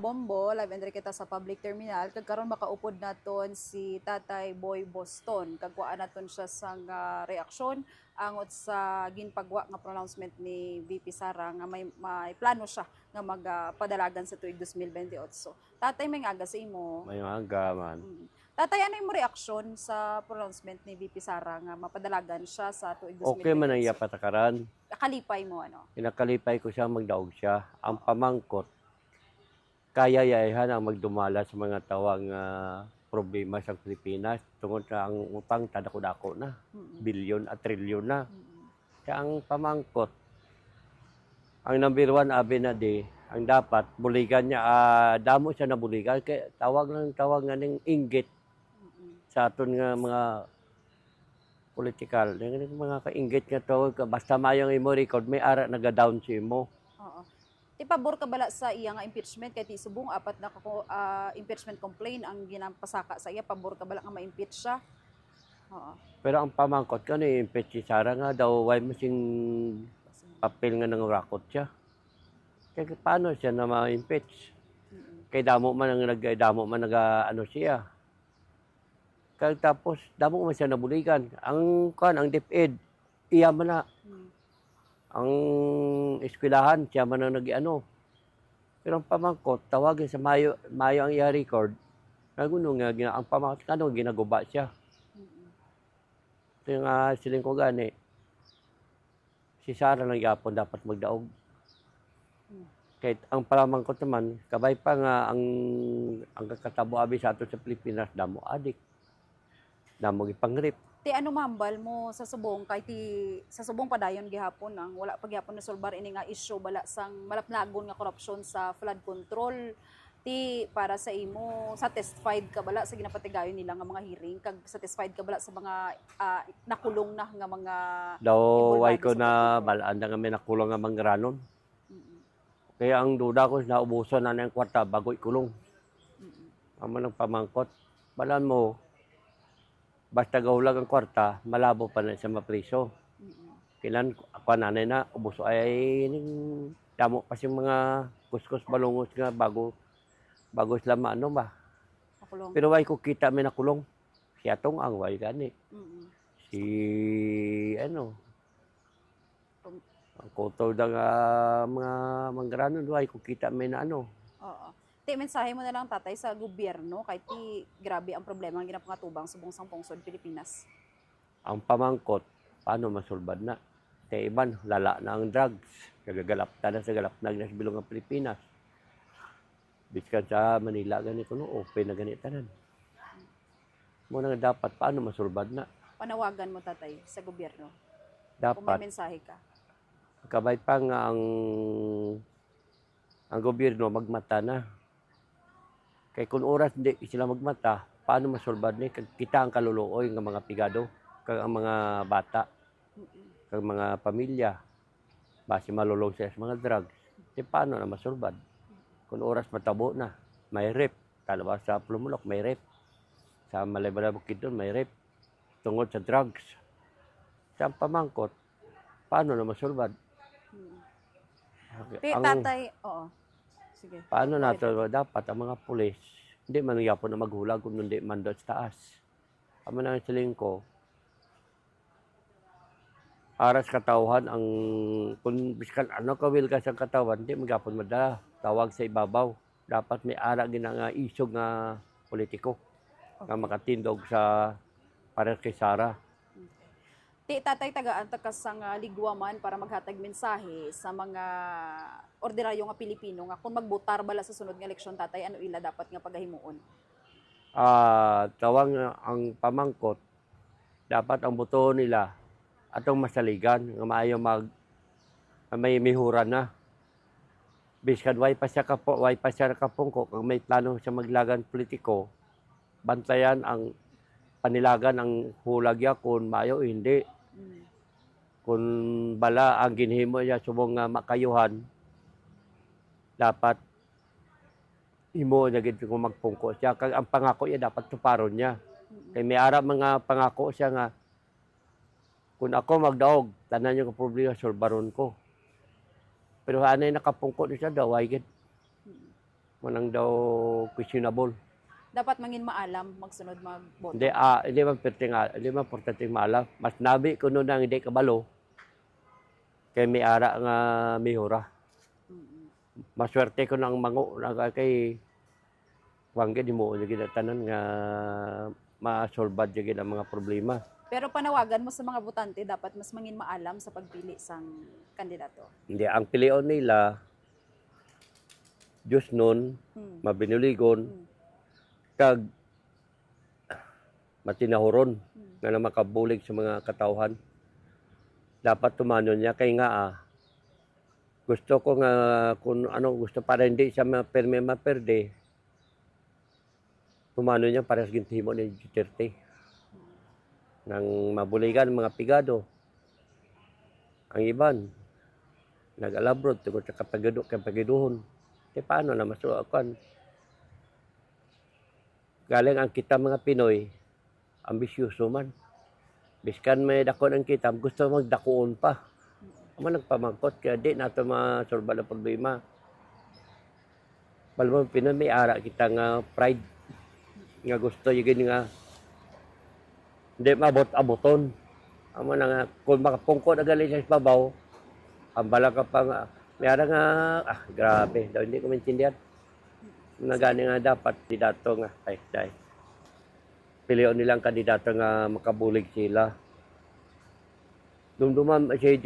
Bombo, live and kita sa public terminal. Kag karon makaupod naton si Tatay Boy Boston. Kagwaan naton siya sa reaksyon angot sa ginpagwa nga pronouncement ni VP Sara nga may plano siya nga magpadalagan sa tuig 2028. Tatay, may aga sa imo. May aga man. Tatay, ano yung reaksyon sa pronouncement ni VP Sara nga mapadalagan siya sa tuig 2028? Okay man ang iya patakaran. Kalipay mo ano? Pinakalipay ko siya magdaog siya. Ang pamangkot, kaya yayahan ang magdumala sa mga tawang problema sa Pilipinas tungod sa ang utang tadako-dako na. Bilyon at trilyon na. Kaya ang pamangkot, ang number one abi na di, ang dapat, buligan niya, damo siya na buligan. Kaya tawag nga ng inggit sa aton nga mga political. Mga kainggit nga tawag, basta mayang imo record, may ara nagadown si imo. Oo. Ti pabor ka bala sa iya nga impeachment kay ti subong apat na impeachment complaint ang ginampasaka sa iya, pabor ka bala nga ma-impeach siya? Oo. Pero ang pamangkot ka ni impeach si Sara nga daw why masing papel nga nang rakot siya. Kaya paano siya na ma-impeach? Kay damo man ano siya. Kaya tapos damo man siya nabuligan. Ang DepEd iya man na. Ang eskwelahan, siya man ang nag-ano. Pero ang pamangkot, tawagin sa Mayo ang iya record. Naguno nga, ang pamangkot, ginaguba siya. Ito yung siling ko gani. Si Sara lang yapon dapat magdaog. Kahit ang pamangkot naman, kabay pa nga ang kakatabo abi sa ato sa Pilipinas, damo adik. Damo ipangrip. Ti ano mambal mo sa subong kay ti sa subong padayon gihapon ang wala pa gihapon na solbar ini nga issue bala sang malapnagon nga korupsyon sa flood control ti para sa imo satisfied ka bala sa ginapatigayon nila nga mga hearing kag satisfied ka bala sa mga nakulong na nga mga daw way ko na balaan nga may nakulong nga mangranon. Kaya ang duda ko na ubuson na ng kwarta bago ikulong. Amo nang pamangkot balan mo basta gawlag ang kwarta, malabo pa na siya mapriso. Kailan ako nanay na, ubuso ay damo pa siyang mga kuskus balungos nga bago sila maano ba. Nakulong. Pero way ko kita may nakulong. Si atong ang way gani. Si ang koto da nga mga mangranon way ko kita may na ano. Oo. Ti mensahe mo na lang tatay sa gobyerno kay ti grabe ang problema ang ginapangatubang subong sang pungsod Pilipinas. Ang pamangkot, paano masulbad na? Te iban, lala na ang drugs. Kagagalap na sa galapnag na sa bilong ng Pilipinas. Biskan sa Manila, ganito no, open na ganitanan. Muna nga dapat, paano masulbad na? Panawagan mo tatay sa gobyerno. Dapat. Kung may mensahe ka. Kabay pa nga ang gobyerno magmata na. Kay kung oras hindi sila magmata, paano masulbad ni? Kita ang kaluluoy ng mga pigado, kag ang mga bata, kag mga pamilya, base malulong siya sa mga drugs. Di paano na masulbad? Kung oras matabo na, may rape. Kalabas sa Plumulok, may rape. Sa Malay-Balay Bukidnon, may rape. Tungod sa drugs. Sa pamangkot, paano na masulbad? Tatay, oo. Sige. Paano nato dapat ang mga pulis hindi man yapon na maghulag kung hindi man doon sa taas. Amo na siling ko aras katawhan ang kung biskan ano ka will ka sa katawan hindi magyapon madala tawag sa ibabaw dapat may ara gina nga isog nga politiko nga makatindog sa para kay Sara. Ti tatay tagaan ta kasang ligwaman para maghatag mensahe sa mga ordinaryo nga Pilipino nga kung magbotar bala sa sunod nga eleksyon tatay ano ila dapat nga pagahimuon. Tawag ang pamangkot dapat ang boto nila atong masaligan nga maayo may mihuran na. Biskan way pa siya kapungko kung may plano siya maglagan politiko bantayan ang panilagan ang hulagya kung maayo hindi. Kung bala ang ginhimo niya subong nga makayuhan, dapat imo na gid kung magpungko siya. Kag ang pangako niya dapat tuparon niya. Kay may ara mga pangako siya nga kung ako magdaog, tanan niyo ko problema solbaron ko. Pero anay nakapungko siya daw ay gid. Manang daw questionable. Dapat mangin maalam magsunod magboto. Hindi man perting maalam. Mas nabi ko noon ang hindi kabalo. Kay may ara nga mihura. Mm. Maswerte ko nang mango na kay wangge di mo gyud tanan nga masolbad gyud ang mga problema. Pero panawagan mo sa mga botante dapat mas mangin maalam sa pagpili sang kandidato. Hindi ang pilion nila Diyos nun, Hmm. mabinuligon, Hmm. kag matinahuron Hmm. nga na makabulig sa mga katawhan. Dapat tumanon niya kay nga gusto ko nga kung ano gusto para hindi siya maperde. Tumano niya para sa gintimo ni Duterte. Nang mabuligan mga pigado. Ang iban nag-alabrod tungkol sa kapagiduhon. Paano na masuakan? Galing ang kita mga Pinoy, ambisyoso man. Biskan may dakon ang kita, gusto magdakuon pa. Ama nagpamangkot, kaya di nato masolba ng problema. Balmang Pinoy, may ara kita nga pride. Nga gusto, yung nga, hindi mabot-aboton. Ama na nga, kung makapungkot na galing sa babaw, pambala ka pa nga, may ara nga, grabe, daw hindi ko maintindihan. Nagani nga dapat kandidato nga ay pilion nilang kandidato nga makabulig sila. Dumduman siya